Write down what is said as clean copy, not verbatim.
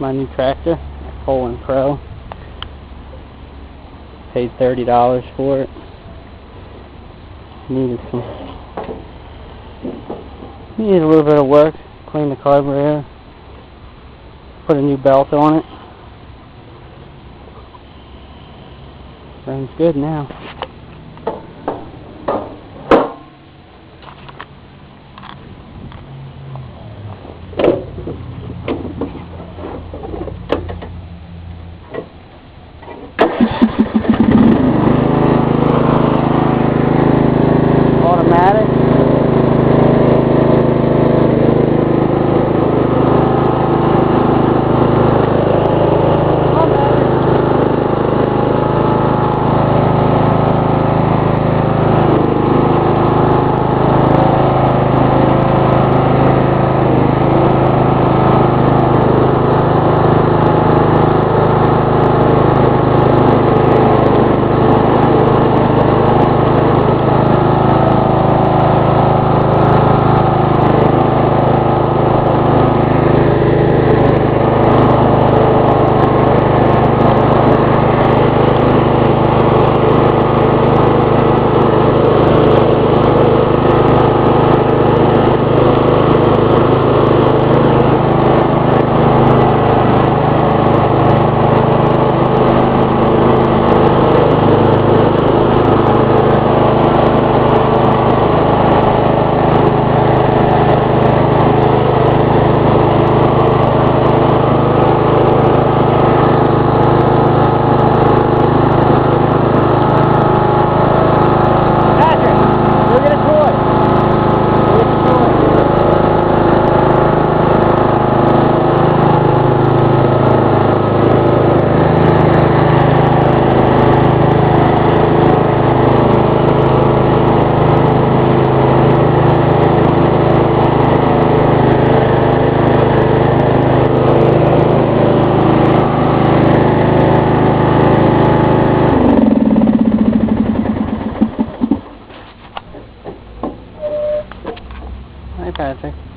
my new tractor, Poland Pro. Paid $30 for it. Needed a little bit of work. Clean the carburetor. Put a new belt on it. Runs good now. Automatic. Hi, Patrick.